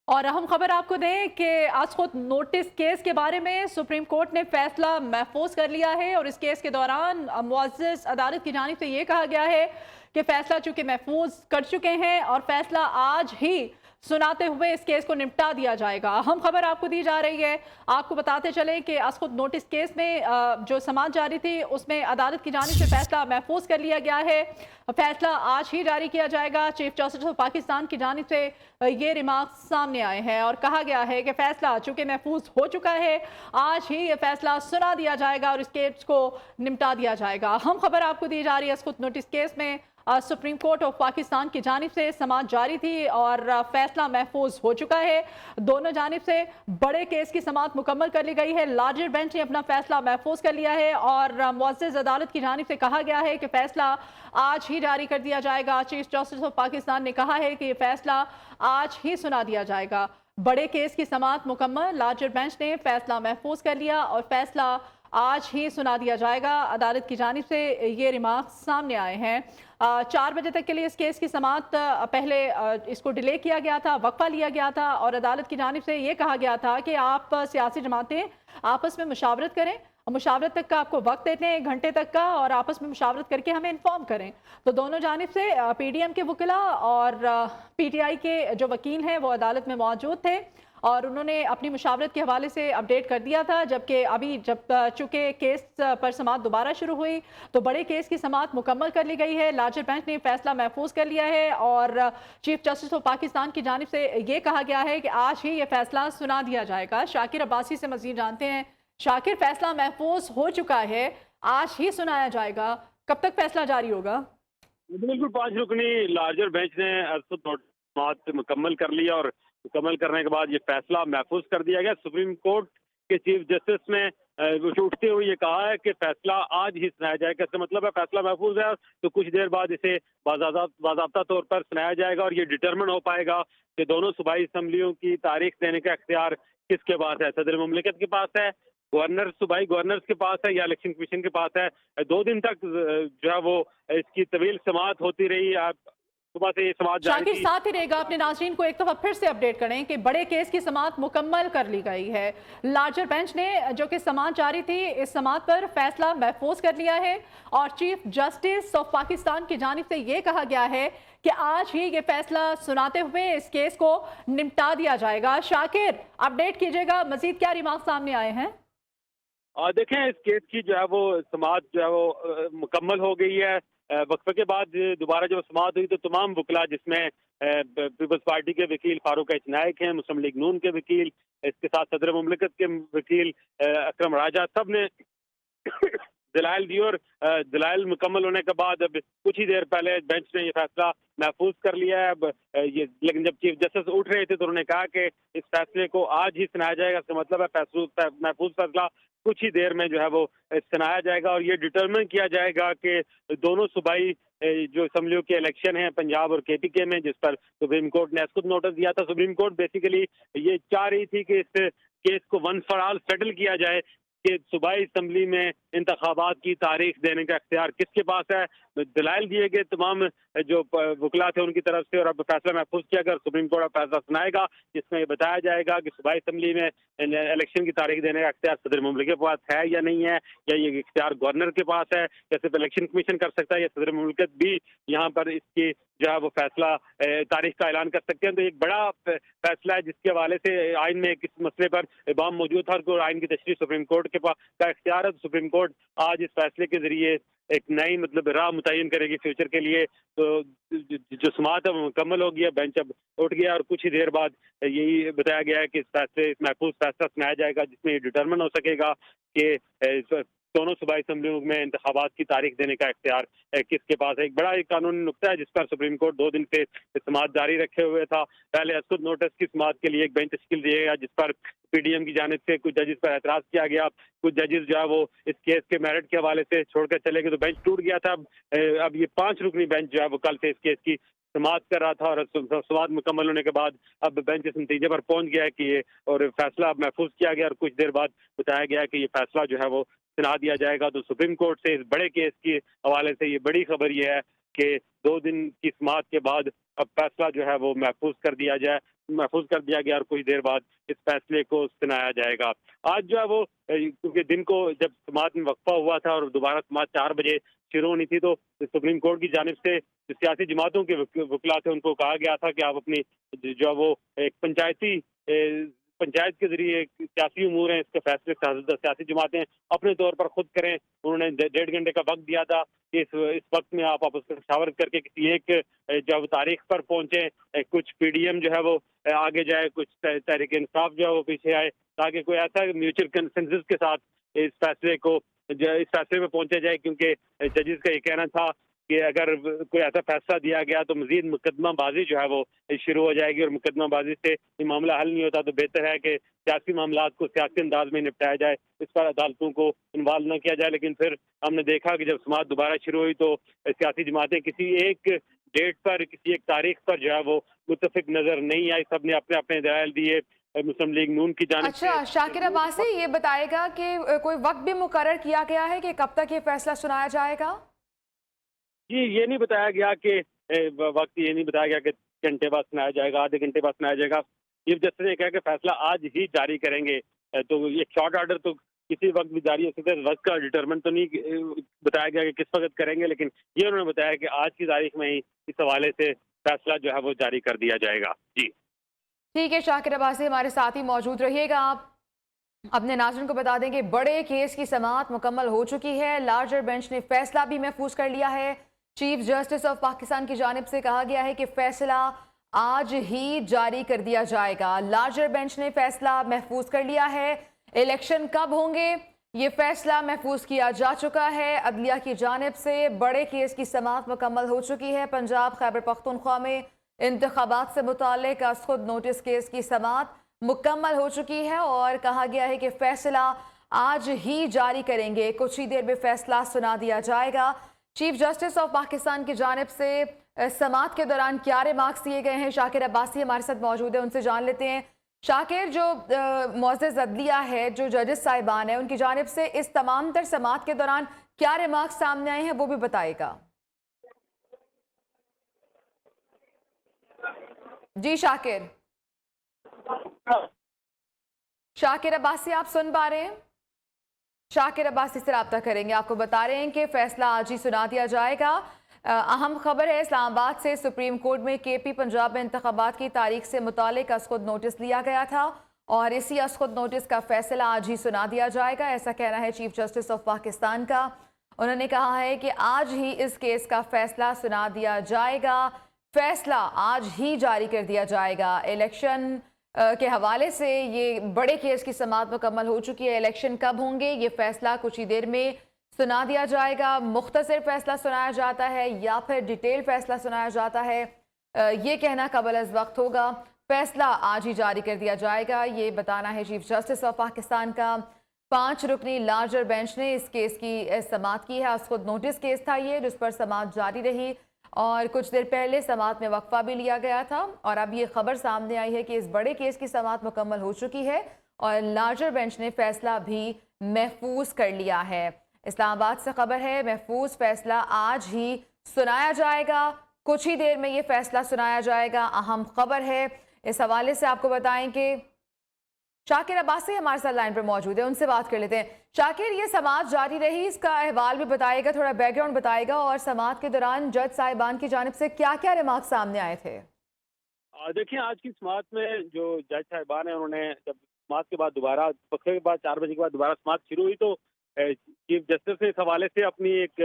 और अहम खबर आपको दें कि आज खुद नोटिस केस के बारे में सुप्रीम कोर्ट ने फैसला महफूज कर लिया है और इस केस के दौरान मुअज़्ज़ज़ अदालत की जानिब से ये कहा गया है कि फैसला चूंकि महफूज कर चुके हैं और फैसला आज ही सुनाते हुए इस केस को निपटा दिया जाएगा। अहम खबर आपको दी जा रही है। आपको बताते चले कि आज खुद नोटिस केस में जो समाअत जारी थी उसमें अदालत की जानिब से फैसला महफूज कर लिया गया है। फैसला आज ही जारी किया जाएगा। चीफ जस्टिस ऑफ पाकिस्तान की जानिब से ये रिमार्क सामने आए हैं और कहा गया है कि फैसला चूंकि महफूज हो चुका है, आज ही ये फैसला सुना दिया जाएगा और इस केस को निपटा दिया जाएगा। अहम खबर आपको दी जा रही है। खुद नोटिस केस में सुप्रीम कोर्ट ऑफ पाकिस्तान की जानिब से समाअत जारी थी और फैसला महफूज हो चुका है। दोनों जानिब से बड़े केस की समाअत मुकम्मल कर ली गई है। लार्जर बेंच ने अपना फैसला महफूज कर लिया है और मुअज़्ज़ज़ अदालत की जानिब से कहा गया है कि फैसला आज ही जारी कर दिया जाएगा। चीफ जस्टिस ऑफ पाकिस्तान ने कहा है कि ये फैसला आज ही सुना दिया जाएगा। बड़े केस की समाअत मुकम्मल, लार्जर बेंच ने फैसला महफूज कर लिया और फैसला आज ही सुना दिया जाएगा। अदालत की जानिब से ये रिमार्क सामने आए हैं। 4 बजे तक के लिए इस केस की समाअत पहले इसको डिले किया गया था, वक्फा लिया गया था और अदालत की जानिब से ये कहा गया था कि आप सियासी जमातें आपस में मुशावरत करें। मुशावरत तक का आपको वक्त देते हैं 1 घंटे तक का और आपस में मुशावरत करके हमें इन्फॉर्म करें। तो दोनों जानिब से पीडीएम के वकीला और पीटीआई के जो वकील हैं वो अदालत में मौजूद थे और उन्होंने अपनी मुशावरत के हवाले से अपडेट कर दिया था। जबकि अभी जब चूंकि केस पर समाअत दोबारा शुरू हुई तो बड़े केस की समाअत मुकम्मल कर ली गई है। लार्जर बेंच ने फैसला महफूज कर लिया है और चीफ जस्टिस ऑफ पाकिस्तान की जानिब से ये कहा गया है कि आज ही ये फैसला सुना दिया जाएगा। शाकिर अब्बासी से मजीद जानते हैं। शाकिर, फैसला महफूज हो चुका है, आज ही सुनाया जाएगा, कब तक फैसला जारी होगा? बिल्कुल 5 रुकनी लार्जर बेंच ने समाअत मुकम्मल कर लिया और मुकम्मल करने के बाद ये फैसला महफूज कर दिया गया। सुप्रीम कोर्ट के चीफ जस्टिस ने उठते हुए ये कहा है कि फैसला आज ही सुनाया जाएगा। इसका मतलब है फैसला महफूज है तो कुछ देर बाद इसे बाज़ाब्ता तौर पर सुनाया जाएगा और ये डिटरमिन हो पाएगा कि दोनों सूबाई असम्बलियों की तारीख देने का इख्तियार किसके पास है। सदर मुमलिकत के पास है, गवर्नर सूबाई गवर्नर्स के पास है या इलेक्शन कमीशन के पास है। 2 दिन तक जो है वो इसकी तवील समाअत होती रही। आप सुबह से ये समाअत जारी शाकिर, थी। साथ ही रहेगा। अपने नाज़रीन को एक दफा फिर से अपडेट करें कि बड़े केस की समाअत मुकम्मल कर ली गई है। लार्जर बेंच ने जो कि समाअत जारी थी इस समाअत पर फैसला महफूज कर लिया है और चीफ जस्टिस ऑफ पाकिस्तान की जानिब से ये कहा गया है कि आज ही ये फैसला सुनाते हुए इस केस को निपटा दिया जाएगा। शाकिर, अपडेट कीजिएगा, मजीद क्या रिमार्क सामने आए हैं? देखें इस केस की जो है वो समाअत जो है वो मुकम्मल हो गई है। वक्फे के बाद दोबारा जब समाअत हुई तो तमाम वकला जिसमें पीपल्स पार्टी के वकील फारूक एच नायक हैं, मुस्लिम लीग नून के वकील, इसके साथ सदर मुमलिकत के वकील अकरम राजा, सब ने दलाइल दी और दलाइल मुकम्मल होने के बाद अब कुछ ही देर पहले बेंच ने ये फैसला महफूज कर लिया है। अब ये लेकिन जब चीफ जस्टिस उठ रहे थे तो उन्होंने कहा कि इस फैसले को आज ही सुनाया जाएगा। इसका मतलब है महफूज फैसला कुछ ही देर में जो है वो सुनाया जाएगा और ये डिटरमिन किया जाएगा कि दोनों सूबाई जो असम्बलियों के इलेक्शन हैं पंजाब और केपीके में, जिस पर सुप्रीम कोर्ट ने खुद नोटिस दिया था। सुप्रीम कोर्ट बेसिकली ये चाह रही थी कि इस केस को वंस फॉर ऑल सेटल किया जाए कि सूबाई असम्बली में इंतखाबात की तारीख देने का इख्तियार किसके पास है। दलाइल दिए गए तमाम जो वकला थे उनकी तरफ से और अब फैसला महफूज किया अगर सुप्रीम कोर्ट फैसला सुनाएगा जिसमें ये बताया जाएगा कि सूबाई असम्बली में इलेक्शन की तारीख देने का इख्तियार सदर मुमलिक के पास है या नहीं है, या ये इख्तियार गवर्नर के पास है, या सिर्फ इलेक्शन कमीशन कर सकता है, या सदर मुमलिकत भी यहाँ पर इसकी जो है वो फैसला तारीख का ऐलान कर सकते हैं। तो एक बड़ा फैसला है जिसके हवाले से आइन में इस मसले पर इमाम मौजूद था और आइन की तशरीह सुप्रीम कोर्ट के पास का इख्तियार है। तो सुप्रीम कोर्ट आज इस फैसले के जरिए एक नई मतलब राह मुतय्यन करेगी फ्यूचर के लिए। तो जो समाअत है वो मुकम्मल हो गया, बेंच अब उठ गया और कुछ ही देर बाद यही बताया गया है कि इस महफूज फैसला सुनाया जाएगा जिसमें ये डिटरमिन हो सकेगा कि दोनों सूबाई असम्बलियों में इंतखाबात की तारीख देने का इख्तियार किसके पास है। एक बड़ा एक कानूनी नुक्ता है जिस पर सुप्रीम कोर्ट 2 दिन से समाअत जारी रखे हुए था। पहले असुद नोटिस की समाअत के लिए एक बेंच तश्कील दिया गया जिस पर पीडीएम की जानिब से कुछ जजेस पर एतराज किया गया। कुछ जजेस जो है वो इस केस के मेरिट के हवाले से छोड़कर चले गए तो बेंच टूट गया था। अब ये 5 रुकनी बेंच जो है वो कल से इस केस की समाअत कर रहा था और समाअत मुकम्मल होने के बाद अब बेंच इस नतीजे पर पहुंच गया है कि ये और फैसला अब महफूज किया गया और कुछ देर बाद बताया गया कि ये फैसला जो है वो सुना दिया जाएगा। तो सुप्रीम कोर्ट से इस बड़े केस के हवाले से ये बड़ी खबर ये है कि 2 दिन की समाअत के बाद अब फैसला जो है वो महफूज कर दिया जाए। महफूज कर दिया गया और कुछ देर बाद इस फैसले को सुनाया जाएगा। आज जो है वो क्योंकि दिन को जब समाअत में वक्फा हुआ था और दोबारा समाअत 4 बजे शुरू होनी थी, तो सुप्रीम कोर्ट की जानिब से जो सियासी जमातों के वकीला थे उनको कहा गया था कि आप अपनी जो है वो एक पंचायत के जरिए सियासी उमूर हैं इसके फैसले सियासी जमातें अपने तौर पर खुद करें। उन्होंने 1.5 घंटे का वक्त दिया था कि इस वक्त में आप आपस में मशावरत करके किसी एक जब तारीख पर पहुंचे, कुछ पीडीएम जो है वो आगे जाए, कुछ तहरीक इंसाफ जो है वो पीछे आए, ताकि कोई ऐसा म्यूचुअल कंसेंसस के साथ इस फैसले में पहुंचा जाए। क्योंकि जजेस का ये कहना था कि अगर कोई ऐसा फैसला दिया गया तो मजीद मुकदमाबाजी जो है वो शुरू हो जाएगी और मुकदमाबाजी से ये मामला हल नहीं होता, तो बेहतर है कि सियासी मामला को सियासी अंदाज में निपटाया जाए, इस पर अदालतों को इन्वॉल्व न किया जाए। लेकिन फिर हमने देखा कि जब समाअत दोबारा शुरू हुई तो सियासी जमातें किसी एक डेट पर, किसी एक तारीख पर जो है वो मुत्तफिक नजर नहीं आई। सब ने अपने अपने दलाइल दिए। मुस्लिम लीग नून की जानिब अच्छा, शाकिर अब्बासी ये बताएगा कि कोई वक्त भी मुकर्रर किया गया है कि कब तक ये फैसला सुनाया जाएगा? जी, ये नहीं बताया गया कि वक्त ये नहीं बताया गया कि घंटे बाद सुनाया जाएगा, आधे घंटे बाद सुनाया जाएगा। चीफ जस्टिस ने कहा कि फैसला आज ही जारी करेंगे। तो ये शॉर्ट ऑर्डर तो किसी वक्त भी जारी हो सकता है, वक्त का डिटरमिन तो नहीं बताया गया कि किस वक्त करेंगे, लेकिन ये उन्होंने बताया कि आज की तारीख में ही इस हवाले से फैसला जो है वो जारी कर दिया जाएगा। जी ठीक है, शाकिर अब्बासी हमारे साथ ही मौजूद रहिएगा आप। अपने नाज़रीन को बता दें कि बड़े केस की समाअत मुकम्मल हो चुकी है। लार्जर बेंच ने फैसला भी महफूज कर लिया है। चीफ जस्टिस ऑफ पाकिस्तान की जानिब से कहा गया है कि फैसला आज ही जारी कर दिया जाएगा। लार्जर बेंच ने फैसला महफूज कर लिया है। इलेक्शन कब होंगे ये फैसला महफूज किया जा चुका है। अदलिया की जानिब से बड़े केस की समाअत मुकम्मल हो चुकी है। पंजाब खैबर पख्तूनख्वा में इंतखाबात से मुताल्लिक अज़ खुद नोटिस केस की समाअत मुकम्मल हो चुकी है और कहा गया है कि फैसला आज ही जारी करेंगे। कुछ ही देर में फैसला सुना दिया जाएगा। चीफ जस्टिस ऑफ पाकिस्तान की जानिब से समाअत के दौरान क्या रिमार्क्स दिए गए हैं, शाकिर अब्बासी हमारे साथ मौजूद है, उनसे जान लेते हैं। शाकिर, जो मुअज़्ज़िज़ अदलिया है, जो जजेस साहिबान है, उनकी जानिब से इस तमाम तर समाअत के दौरान क्या रिमार्क्स सामने आए हैं वो भी बताएगा। जी शाकिर अब्बासी, आप सुन पा रहे हैं? शाकिर अब्बासी से रब्ता करेंगे। आपको बता रहे हैं कि फैसला आज ही सुना दिया जाएगा। अहम खबर है इस्लामाबाद से, सुप्रीम कोर्ट में केपी पंजाब में इंतखाबात की तारीख से मुतालिक अज़-खुद नोटिस लिया गया था और इसी अज़-खुद नोटिस का फैसला आज ही सुना दिया जाएगा, ऐसा कहना है चीफ जस्टिस ऑफ पाकिस्तान का। उन्होंने कहा है कि आज ही इस केस का फैसला सुना दिया जाएगा। फैसला आज ही जारी कर दिया जाएगा। इलेक्शन के हवाले से ये बड़े केस की समाअत मुकम्मल हो चुकी है। इलेक्शन कब होंगे ये फैसला कुछ ही देर में सुना दिया जाएगा। मुख्तसर फैसला सुनाया जाता है या फिर डिटेल फैसला सुनाया जाता है, ये कहना कबल अज़ वक्त होगा। फैसला आज ही जारी कर दिया जाएगा, ये बताना है चीफ जस्टिस ऑफ पाकिस्तान का। 5 रुकनी लार्जर बेंच ने इस केस की समाअत की है। खुद नोटिस केस था ये, जिस पर समाअत जारी रही और कुछ देर पहले समाअत में वक्फा भी लिया गया था और अब ये खबर सामने आई है कि इस बड़े केस की समाअत मुकम्मल हो चुकी है और लार्जर बेंच ने फैसला भी महफूज कर लिया है। इस्लामाबाद से खबर है, महफूज फैसला आज ही सुनाया जाएगा। कुछ ही देर में ये फैसला सुनाया जाएगा। अहम खबर है, इस हवाले से आपको बताएं कि शाकिर अब्बासी हमारे साथ लाइन पर मौजूद है, उनसे बात कर लेते हैं। शाकिर, ये समाअत जारी रही, इसका अहवाल भी बताएगा, थोड़ा बैकग्राउंड बताएगा और समाअत के दौरान जज साहिबान की जानिब से क्या क्या रिमार्क सामने आए थे? देखिए, आज की समाअत में जो जज साहिबान है उन्होंने जब समाअत के बाद दोबारा वक्फे के बाद 4 बजे के बाद दोबारा समाअत शुरू हुई तो चीफ जस्टिस ने इस हवाले से अपनी एक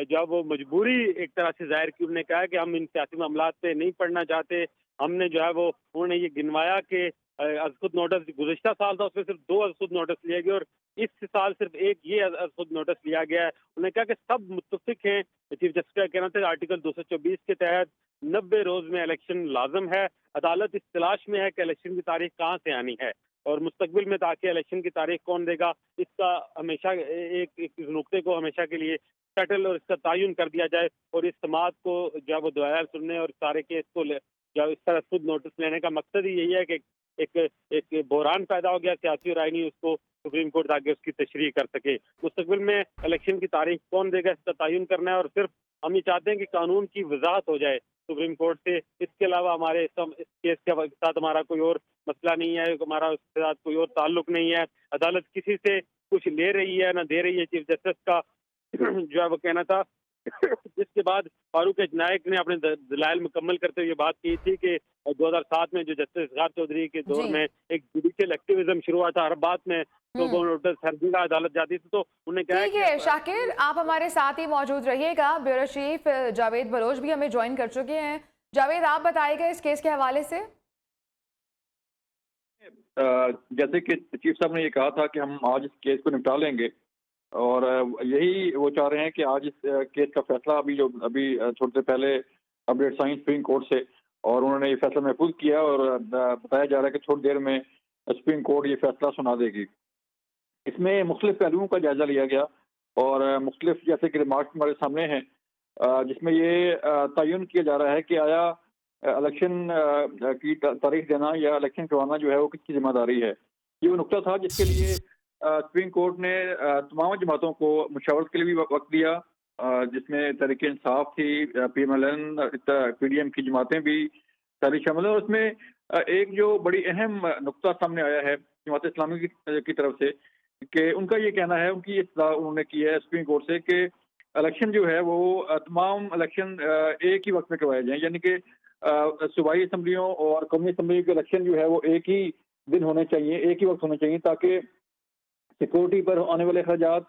जो वो मजबूरी एक तरह से जाहिर की। उन्होंने कहा कि हम इन सियासी मामलात पे नहीं पढ़ना चाहते। हमने जो है वो उन्होंने ये गिनवाया कि अज़-खुद नोटिस गुज़िश्ता साल था उसमें सिर्फ 2 अज़-खुद नोटिस लिए गए और इस साल सिर्फ एक ये अज़-खुद नोटिस लिया गया है। उन्होंने कहा कि सब मुत्तफिक हैं। चीफ जस्टिस का कहना था आर्टिकल 224 के तहत 90 रोज में इलेक्शन लाजम है। अदालत इस तलाश में है कि इलेक्शन की तारीख कहाँ से आनी है और मुस्तकबिल में ताकि इलेक्शन की तारीख कौन देगा, इसका हमेशा एक नुक्ते को हमेशा के लिए सेटल और इसका तयन कर दिया जाए और इस समाअत को जो है वो दोबारा सुनने और सारे केस को जो इस तरह खुद नोटिस लेने का मकसद ही यही है कि एक बहरान पैदा हो गया सियासी और आईनी, उसको सुप्रीम कोर्ट ताकि उसकी तशरीह कर सके। मुस्तकबिल में इलेक्शन की तारीख कौन देगा इसका तयन करना है और सिर्फ हम ये चाहते हैं कि कानून की वजाहत हो जाए। सुप्रीम कोर्ट से। इसके अलावा हमारे इस केस के साथ हमारा कोई और मसला नहीं है, हमारा उसके साथ कोई और ताल्लुक नहीं है। अदालत किसी से कुछ ले रही है ना दे रही है। चीफ जस्टिस का जो है वो कहना था, जिसके बाद फारूक एच नायक ने अपने दलाइल मुकम्मल करते हुए बात की थी कि 2007 में जो जस्टिस इसगार चौधरी के दौर में एक जुडिशियल एक्टिविज्म शुरू हुआ था हर बात में, तो वो नोटिस हर जगह अदालत जाती थी, तो उन्हें क्या ठीक है शाकिर, आप हमारे साथ ही मौजूद रहिएगा। ब्यूरो चीफ जावेद बलोच भी हमें ज्वाइन कर चुके हैं। जावेद, आप बताइएगा इस केस के हवाले से। जैसे कि चीफ साहब ने ये कहा था कि हम आज इस केस को निपटा लेंगे, और यही वो चाह रहे हैं कि आज इस केस का फैसला अभी थोड़ी देर पहले अपडेट्स आई सुप्रीम कोर्ट से, और उन्होंने ये फैसला महफूज किया, और बताया जा रहा है कि थोड़ी देर में सुप्रीम कोर्ट ये फैसला सुना देगी। इसमें मुख्तलिफ पहलुओं का जायजा लिया गया, और मुख्तलिफ जैसे कि रिमार्क्स हमारे सामने हैं, जिसमें ये तयन किया जा रहा है कि आया इलेक्शन की तारीख देना या इलेक्शन करवाना जो है वो किसकी जिम्मेदारी है। ये वो नुकता था जिसके लिए सुप्रीम कोर्ट ने तमाम जमातों को मुशावरत के लिए भी वक्त दिया, जिसमें तहरीक इंसाफ थी, PMLN, PDM की जमातें भी सारी शामिल हैं। और उसमें एक जो बड़ी अहम नुकता सामने आया है जमात इस्लामी की तरफ से, कि उनका ये कहना है, उनकी इत्तला उन्होंने की है सुप्रीम कोर्ट से कि इलेक्शन जो है वो तमाम इलेक्शन एक ही वक्त में करवाए जाएं, यानी कि सूबाई असम्बलियों और कौमी असम्बली के इलेक्शन जो है वो एक ही दिन होने चाहिए, एक ही वक्त होने चाहिए, ताकि सिक्योरिटी पर आने वाले अखराजात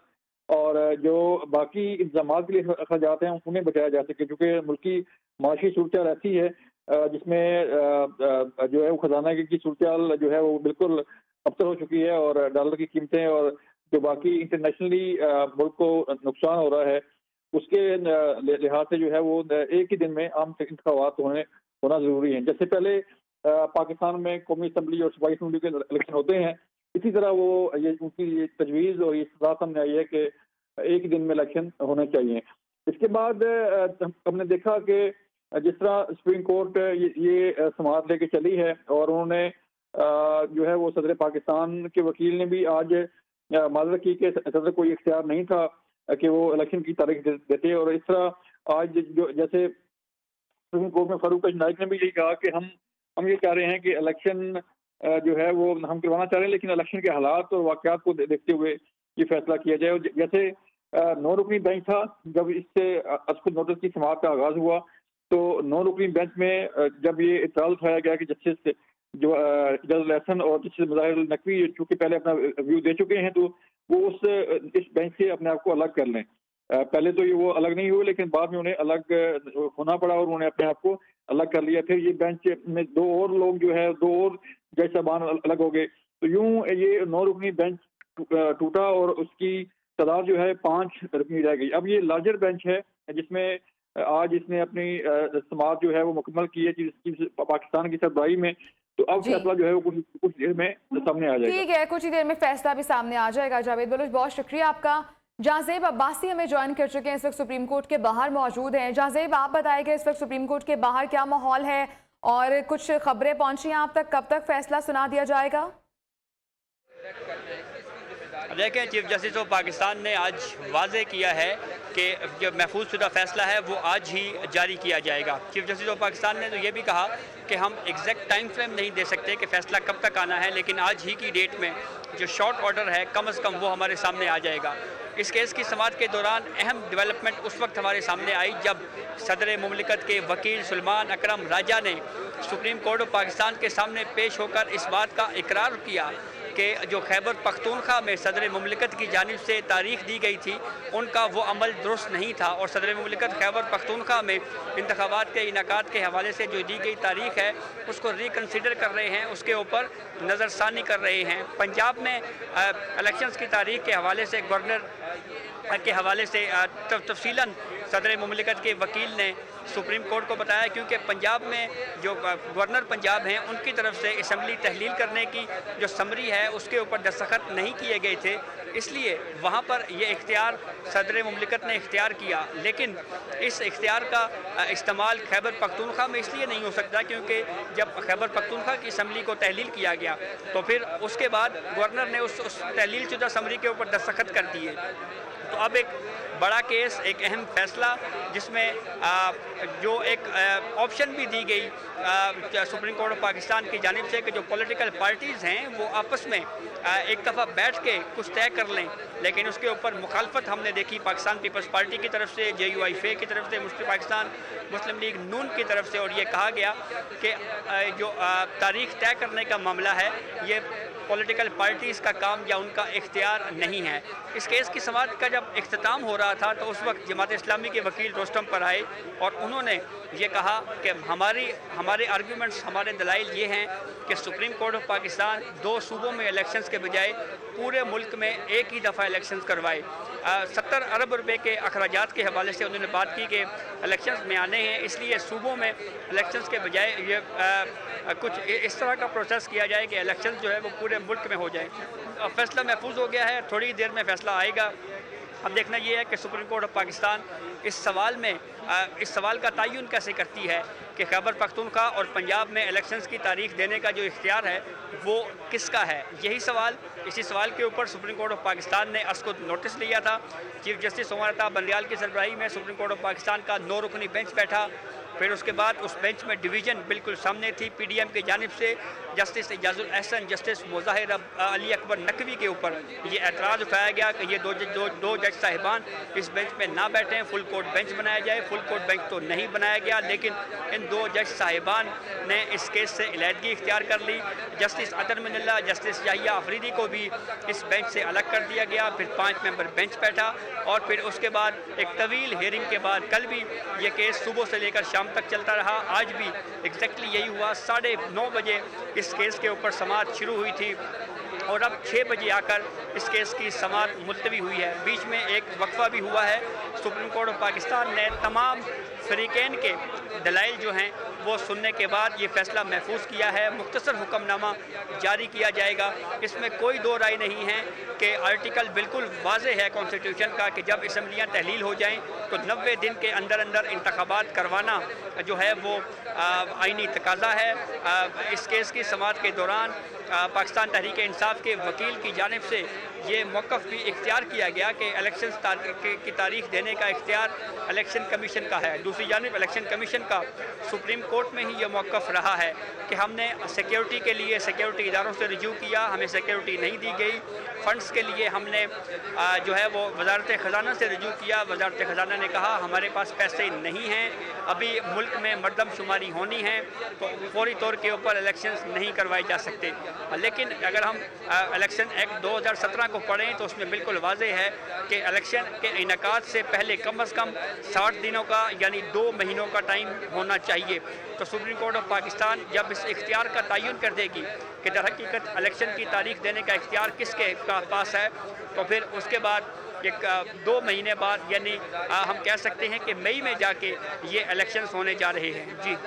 और जो बाकी इंतजाम के लिए अखराजात हैं उन्हें बचाया जा सके। क्योंकि मुल्की माशी सूरत ऐसी है जिसमें जो है वो खजाना की सूरत जो है वो बिल्कुल अबतर हो चुकी है, और डॉलर की कीमतें और जो बाकी इंटरनेशनली मुल्क को नुकसान हो रहा है उसके लिहाज से जो है वो एक ही दिन में आम इंतखाबात होना जरूरी है। जैसे पहले पाकिस्तान में कौमी असम्बली और सूबाई असम्बली के इलेक्शन होते हैं, इसी तरह वो उनकी ये तजवीज़ और ये सलाह सामने आई है कि एक ही दिन में इलेक्शन होने चाहिए। इसके बाद हमने देखा कि जिस तरह सुप्रीम कोर्ट ये समाअत लेके चली है, और उन्होंने जो है वो सदर पाकिस्तान के वकील ने भी आज माजरत की कि सदर को ये इख्तियार नहीं था कि वो इलेक्शन की तारीख देते। और इस तरह आज जो जैसे सुप्रीम कोर्ट में फारूक एच नायक ने भी यही कहा कि हम ये चाह रहे हैं कि इलेक्शन जो है वो हम करवाना चाह रहे हैं, लेकिन इलेक्शन के हालात और वाक़यात को देखते हुए ये फैसला किया जाए। जैसे 9 रुकनी बेंच था, जब इससे असकुद नोटिस की समाअत का आगाज़ हुआ तो 9 रुकनी बेंच में जब ये इतराज़ उठाया गया कि जस्टिस जो जज लहसन और जस्टिस मुज़ाहिर नकवी चूँकि पहले अपना व्यू दे चुके हैं, तो वो इस बेंच से अपने आप को अलग कर लें। पहले तो ये वो अलग नहीं हुए, लेकिन बाद में उन्हें अलग होना पड़ा और उन्होंने अपने आप को अलग कर लिया। फिर ये बेंच में 2 और लोग जो है 2 और जज साहबान अलग हो गए, तो यूं ये 9 रुकनी बेंच टूटा और उसकी तादाद जो है 5 रुकनी रह गई। अब ये लार्जर बेंच है जिसमें आज इसने अपनी समाअत जो है वो मुकम्मल की है पाकिस्तान की सरबराही में। तो अब फैसला जो है वो कुछ देर में सामने आ जाएगा। ठीक है, कुछ ही देर में फैसला भी सामने आ जाएगा। जावेद बलोच, बहुत शुक्रिया आपका। जहांजेब अब्बासी हमें ज्वाइन कर चुके हैं, इस वक्त सुप्रीम कोर्ट के बाहर मौजूद हैं। जहांजेब, आप बताइएगा इस वक्त सुप्रीम कोर्ट के बाहर क्या माहौल है और कुछ खबरें पहुंची हैं आप तक, कब तक फैसला सुना दिया जाएगा? देखें, चीफ जस्टिस ऑफ पाकिस्तान ने आज वाज़े किया है कि जो महफूज शुदा फैसला है वो आज ही जारी किया जाएगा। चीफ जस्टिस ऑफ पाकिस्तान ने तो ये भी कहा कि हम एग्जैक्ट टाइम फ्रेम नहीं दे सकते कि फ़ैसला कब तक आना है, लेकिन आज ही की डेट में जो शॉर्ट ऑर्डर है कम से कम वो हमारे सामने आ जाएगा। इस केस की समाअत के दौरान अहम डेवलपमेंट उस वक्त हमारे सामने आई जब सदर मुमलिकत के वकील सुलेमान अकरम राजा ने सुप्रीम कोर्ट ऑफ पाकिस्तान के सामने पेश होकर इस बात का इकरार किया कि जो खैबर पख्तूनख्वा में सदर मुमलिकत की जानिब से तारीख दी गई थी उनका वो अमल दुरुस्त नहीं था, और सदर मुमलिकत खैबर पख्तूनख्वा में इंतखाबात के इनाकात के हवाले से जो दी गई तारीख है उसको रिकन्सिडर कर रहे हैं, उसके ऊपर नज़रसानी कर रहे हैं। पंजाब में इलेक्शंस की तारीख के हवाले से गवर्नर के हवाले से तफसीलन सदर मुमलिकत के वकील ने सुप्रीम कोर्ट को बताया, क्योंकि पंजाब में जो गवर्नर पंजाब हैं उनकी तरफ से असम्बली तहलील करने की जो समरी है उसके ऊपर दस्तखत नहीं किए गए थे, इसलिए वहाँ पर ये इख्तियार सदर मुमलिकत ने इख्तियार किया। लेकिन इस इख्तियार का इस्तेमाल खैबर पख्तूनख्वा में इसलिए नहीं हो सकता क्योंकि जब खैबर पख्तूनख्वा की असम्बली को तहलील किया गया तो फिर उसके बाद गवर्नर ने उस तहलील शुदा समरी के ऊपर दस्तखत कर दिए। तो अब एक बड़ा केस, एक अहम फैसला जिसमें जो एक ऑप्शन भी दी गई सुप्रीम कोर्ट ऑफ पाकिस्तान की जानिब से कि जो पॉलिटिकल पार्टीज़ हैं वो आपस में एक दफ़ा बैठ के कुछ तय कर लें, लेकिन उसके ऊपर मुखालफत हमने देखी पाकिस्तान पीपल्स पार्टी की तरफ से, JUIF की तरफ से, पाकिस्तान मुस्लिम लीग नून की तरफ से, और ये कहा गया कि जो तारीख तय करने का मामला है ये पॉलिटिकल पार्टीज़ का काम या उनका इख्तियार नहीं है। इस केस की समाअत का जब इख्तिताम हो रहा था तो उस वक्त जमात इस्लामी के वकील रोस्टम पर आए और उन्होंने ये कहा कि हमारे आर्गूमेंट्स, हमारे दलाइल ये हैं कि सुप्रीम कोर्ट ऑफ पाकिस्तान 2 सूबों में इलेक्शंस के बजाय पूरे मुल्क में एक ही दफ़ा इलेक्शंस करवाए। 70 अरब रुपए के अखराजात के हवाले से उन्होंने बात की कि इलेक्शंस में आने हैं, इसलिए सूबों में इलेक्शंस के बजाय ये कुछ इस तरह का प्रोसेस किया जाए कि इलेक्शंस जो है वो पूरे मुल्क में हो जाए। फैसला महफूज हो गया है, थोड़ी देर में फैसला आएगा। अब देखना ये है कि सुप्रीम कोर्ट ऑफ पाकिस्तान इस सवाल का तयन कैसे करती है कि खैबर पख्तूनख्वा और पंजाब में इलेक्शंस की तारीख देने का जो इख्तियार है वो किसका है। इसी सवाल के ऊपर सुप्रीम कोर्ट ऑफ पाकिस्तान ने असकुद नोटिस लिया था। चीफ जस्टिस उमर अता बंदियाल की सरबराही में सुप्रीम कोर्ट ऑफ पाकिस्तान का 9 रुकनी बेंच बैठा। फिर उसके बाद उस बेंच में डिवीज़न बिल्कुल सामने थी। PDM की जानिब से जस्टिस इजाजुल अहसन, जस्टिस मुज़ाहिर अली अकबर नकवी के ऊपर ये एतराज़ उठाया गया कि ये दो जज साहिबान इस बेंच में ना बैठें, फुल कोर्ट बेंच बनाया जाए। फुल कोर्ट बेंच तो नहीं बनाया गया, लेकिन इन 2 जज साहिबान ने इस केस से इलहदगी इख्तियार कर ली। जस्टिस अतर मिनल्ला, जस्टिस याहिया अफरीदी को भी इस बेंच से अलग कर दिया गया। फिर 5 मेंबर बेंच बैठा और फिर उसके बाद एक तवील हेयरिंग के बाद कल भी ये केस सुबह से लेकर शाम तक चलता रहा। आज भी एग्जैक्टली यही हुआ। 9:30 बजे इस केस के ऊपर समाअत शुरू हुई थी और अब 6 बजे आकर इस केस की समाअत मुलतवी हुई है। बीच में एक वक्फा भी हुआ है। सुप्रीम कोर्ट ऑफ पाकिस्तान ने तमाम फरीकैन के दलाइल जो हैं वो सुनने के बाद ये फ़ैसला महफूज किया है। मुख्तसर हुक्मनामा जारी किया जाएगा। इसमें कोई दो राय नहीं है कि आर्टिकल बिल्कुल वाज़ेह है कॉन्स्टिट्यूशन का कि जब असम्बलियाँ तहलील हो जाएं तो 90 दिन के अंदर इंतखाबात करवाना जो है वो आइनी तकाज़ा है। इस केस की समाअत के दौरान पाकिस्तान तहरीक इंसाफ के वकील की जानिब से ये मौक़िफ़ भी इख्तियार किया गया कि इलेक्शन की तारीख देने का इख्तियार इलेक्शन कमीशन का है। दूसरी जानिब इलेक्शन कमीशन का सुप्रीम कोर्ट में ही ये मौक़िफ़ रहा है कि हमने सिक्योरिटी के लिए सिक्योरिटी इदारों से रिज्यू किया, हमें सिक्योरिटी नहीं दी गई। फ़ंड्स के लिए हमने जो है वो वजारत ख़जाना से रिज्यू किया। वजारत ख़जाना ने कहा हमारे पास पैसे नहीं हैं, अभी मुल्क में मरदमशुमारी होनी है तो फौरी तौर के ऊपर इलेक्शंस नहीं करवाए जा सकते। लेकिन अगर हम इलेक्शन एक्ट 2017 को पढ़ें तो उसमें बिल्कुल वाज़ेह है कि इलेक्शन के इनेकाद से पहले कम से कम 60 दिनों का यानी 2 महीनों का टाइम होना चाहिए। तो सुप्रीम कोर्ट ऑफ पाकिस्तान जब इस इख्तियार का तयन कर देगी कि दर हकीकत इलेक्शन की तारीख देने का इख्तियार किसके पास है, तो फिर उसके बाद 2 महीने बाद यानी हम कह सकते हैं कि मई में जाके ये इलेक्शंस होने जा रहे हैं। जी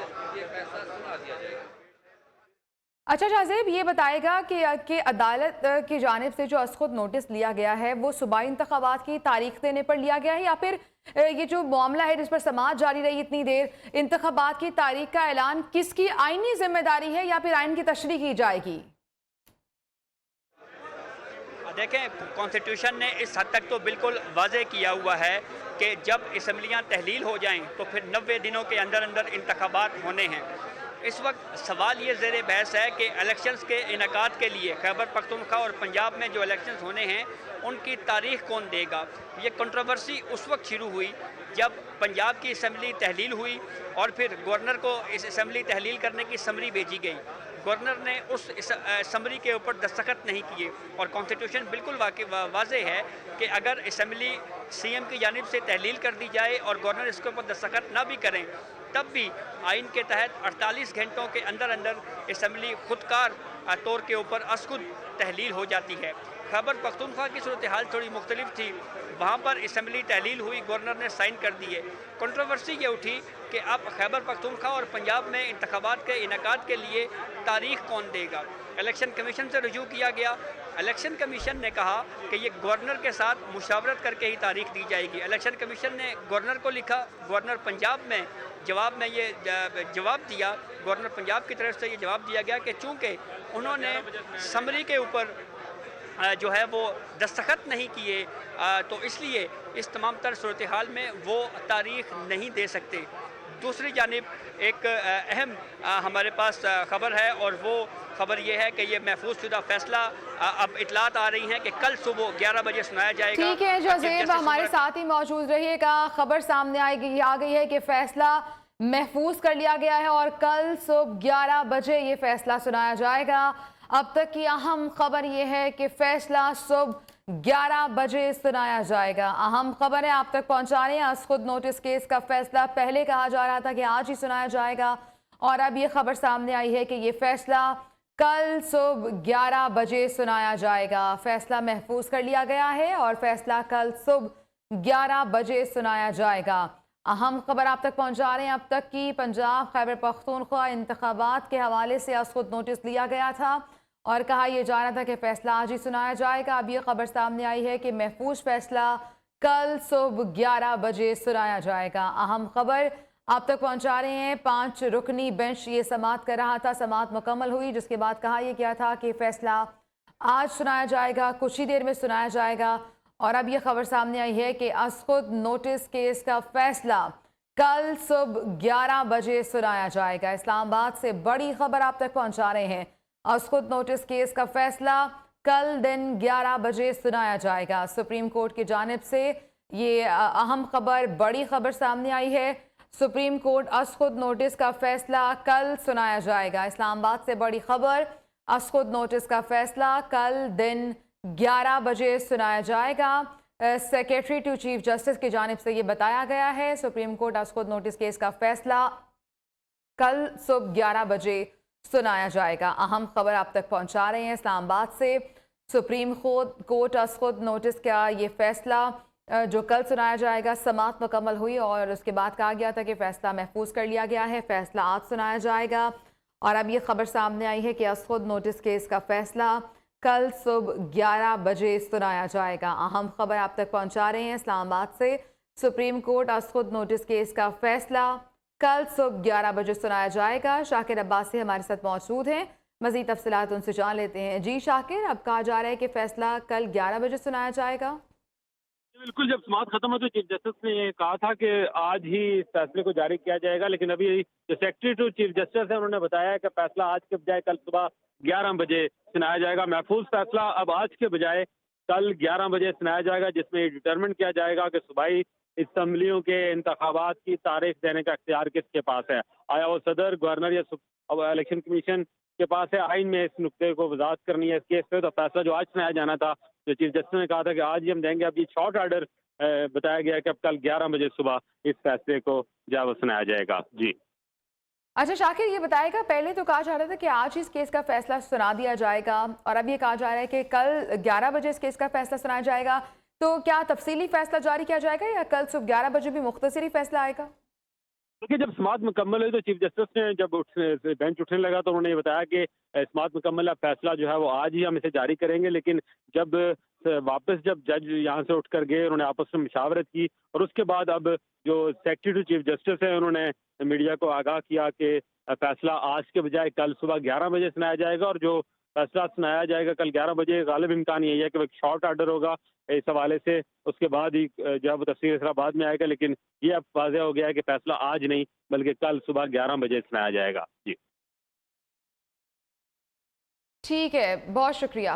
अच्छा शाहज़ेब, ये बताएगा कि अदालत की जानिब से जो असखुद नोटिस लिया गया है वो सूबाई इंतखाबात की तारीख देने पर लिया गया है या फिर ये जो मामला है जिस पर समाअत जारी रही इतनी देर, इंतखाबात की तारीख का ऐलान किसकी आईनी जिम्मेदारी है या फिर आइन की तशरीह की जाएगी? देखें, कॉन्स्टिट्यूशन ने इस हद तक तो बिल्कुल वाज़ेह किया हुआ है कि जब असम्बलियाँ तहलील हो जाएं तो फिर 90 दिनों के अंदर इंतखाबात होने हैं। इस वक्त सवाल ये ज़ेर बहस है कि इलेक्शंस के इनेकाद के लिए खैबर पख्तूनख्वा और पंजाब में जो इलेक्शंस होने हैं उनकी तारीख कौन देगा। ये कंट्रोवर्सी उस वक्त शुरू हुई जब पंजाब की असम्बली तहलील हुई और फिर गवर्नर को इस असम्बली तहलील करने की समरी भेजी गई। गवर्नर ने उस समरी के ऊपर दस्तखत नहीं किए और कॉन्स्टिट्यूशन बिल्कुल वाज़ेह है कि अगर असम्बली CM की जानिब से तहलील कर दी जाए और गवर्नर इसके ऊपर दस्तखत ना भी करें तब भी आइन के तहत 48 घंटों के अंदर असम्बली खुदकार तौर के ऊपर असखुद तहलील हो जाती है। खैबर पख्तूनख्वा की सूरत हाल थोड़ी मुख्तलिफ थी। वहाँ पर असम्बली तहलील हुई, गवर्नर ने साइन कर दिए। कंट्रोवर्सी ये उठी कि अब खैबर पख्तूनख्वा और पंजाब में इंतखाबात के इनेकाद के लिए तारीख कौन देगा। इलेक्शन कमीशन से रुजू किया गया। इलेक्शन कमीशन ने कहा कि ये गवर्नर के साथ मुशावरत करके ही तारीख दी जाएगी। इलेक्शन कमीशन ने गवर्नर को लिखा, गवर्नर पंजाब में जवाब में ये जवाब दिया, गवर्नर पंजाब की तरफ से ये जवाब दिया गया कि चूँकि उन्होंने समरी के ऊपर जो है वो दस्तखत नहीं किए तो इसलिए इस तमाम तर सूरत हाल में वो तारीख नहीं दे सकते। दूसरी जानिब एक अहम हमारे पास खबर है, और वो खबर ये है कि ये महफूज शुदा फैसला अब इतलात आ रही हैं कि कल सुबह 11 बजे सुनाया जाएगा। ठीक है जज़ेब, हमारे साथ ही मौजूद रहिएगा। खबर सामने आ गई है कि फैसला महफूज कर लिया गया है और कल सुबह 11 बजे ये फैसला सुनाया जाएगा। अब तक की अहम खबर ये है कि फैसला सुबह 11 बजे सुनाया जाएगा। अहम खबरें आप तक पहुंचा रहे हैं। खुद नोटिस केस का फैसला पहले कहा जा रहा था कि आज ही सुनाया जाएगा, और अब ये खबर सामने आई है कि ये फैसला कल सुबह 11 बजे सुनाया जाएगा। फैसला महफूज कर लिया गया है और फैसला कल सुबह 11 बजे सुनाया जाएगा। अहम खबर आप तक पहुंचा रहे हैं। अब तक की पंजाब खैबर पख्तूनख्वा इंतखाबात के हवाले से आज खुद नोटिस लिया गया था और कहा यह जा रहा था कि फैसला आज ही सुनाया जाएगा। अब यह खबर सामने आई है कि महफूज फैसला कल सुबह 11 बजे सुनाया जाएगा। अहम खबर आप तक पहुंचा रहे हैं। 5 रुकनी बेंच ये समाअत कर रहा था। समाअत मुकम्मल हुई, जिसके बाद कहा यह गया था कि फैसला आज सुनाया जाएगा, कुछ ही देर में सुनाया जाएगा। और अब यह खबर सामने आई है कि खुद नोटिस केस का फैसला कल सुबह 11 बजे सुनाया जाएगा। इस्लामाबाद से बड़ी खबर आप तक पहुंचा रहे हैं। खुद नोटिस केस का फैसला कल दिन 11 बजे सुनाया जाएगा। सुप्रीम कोर्ट की जानिब से ये अहम खबर, बड़ी खबर सामने आई है। सुप्रीम कोर्ट खुद नोटिस का फैसला कल सुनाया जाएगा। इस्लामाबाद से बड़ी खबर, खुद नोटिस का फैसला कल दिन 11 बजे सुनाया जाएगा। सेक्रेटरी टू चीफ जस्टिस की जानिब से ये बताया गया है। सुप्रीम कोर्ट खुद नोटिस केस का फैसला कल सुबह 11 बजे सुनाया जाएगा। अहम खबर आप तक पहुंचा रहे हैं इस्लामाबाद से। सुप्रीम कोर्ट खुद नोटिस का ये फैसला जो कल सुनाया जाएगा, समाअत मुकम्मल हुई और उसके बाद कहा गया था कि फैसला महफूज कर लिया गया है। फैसला आज सुनाया जाएगा। और अब ये खबर सामने आई है कि खुद नोटिस केस का फैसला कल सुबह 11 बजे सुनाया जाएगा। अहम खबर आप तक पहुंचा रहे हैं इस्लामाबाद से। सुप्रीम कोर्ट खुद नोटिस केस का फैसला कल सुबह 11 बजे सुनाया जाएगा। शाकिर अब्बासी हमारे साथ मौजूद हैं, मज़ीद तफसीलात उनसे जान लेते हैं। जी शाकिर, अब कहा जा रहा है कि फैसला कल 11 बजे सुनाया जाएगा। बिल्कुल, जब समाअत खत्म हुई तो चीफ जस्टिस ने कहा था कि आज ही इस फैसले को जारी किया जाएगा, लेकिन अभी जो सेक्रेटरी टू चीफ जस्टिस है उन्होंने बताया कि फैसला आज के बजाय कल सुबह 11 बजे सुनाया जाएगा। महफूज फैसला अब आज के बजाय कल 11 बजे सुनाया जाएगा, जिसमें ये डिटरमिन किया जाएगा कि सूबाई असम्बलियों के इंतखाबात की तारीख देने का इख्तियार किसके पास है। आया वो सदर, गवर्नर या इलेक्शन कमीशन के पास है। आइन में इस नुक्ते को वजाहत करनी है इस केस पे। तो फैसला जो आज सुनाया जाना था, जो चीफ जस्टिस ने कहा था कि आज ही हम देंगे, अब ये शॉर्ट ऑर्डर बताया गया कि अब कल 11 बजे सुबह इस फैसले को जो सुनाया जाएगा। जी अच्छा शाकिर, ये बताएगा, पहले तो कहा जा रहा था कि आज ही इस केस का फैसला सुना दिया जाएगा और अब ये कहा जा रहा है कि कल 11 बजे इस केस का फैसला सुनाया जाएगा। तो क्या तफसीली फैसला जारी किया जाएगा या कल सुबह 11 बजे भी मुख्तसरी फैसला आएगा? देखिए, जब समाअत मुकम्मल हुई तो चीफ जस्टिस ने जब बेंच उठने लगा तो उन्होंने ये बताया कि समाअत मुकम्मल है, फैसला जो है वो आज ही हम इसे जारी करेंगे। लेकिन जब वापस जब जज यहाँ से उठ कर गए, उन्होंने आपस में मुशावरत की और उसके बाद अब जो सेक्रेटरी टू चीफ जस्टिस है उन्होंने मीडिया को आगाह किया कि फैसला आज के बजाय कल सुबह 11 बजे सुनाया जाएगा। और जो फैसला सुनाया जाएगा कल 11 बजे, गालिब इम्कान यही है कि वो एक शॉर्ट ऑर्डर होगा इस हवाले से। उसके बाद ही जो है वो तफसील बाद में आएगा, लेकिन ये अब वाज़ेह हो गया है कि फैसला आज नहीं बल्कि कल सुबह 11 बजे सुनाया जाएगा। जी ठीक है, बहुत शुक्रिया।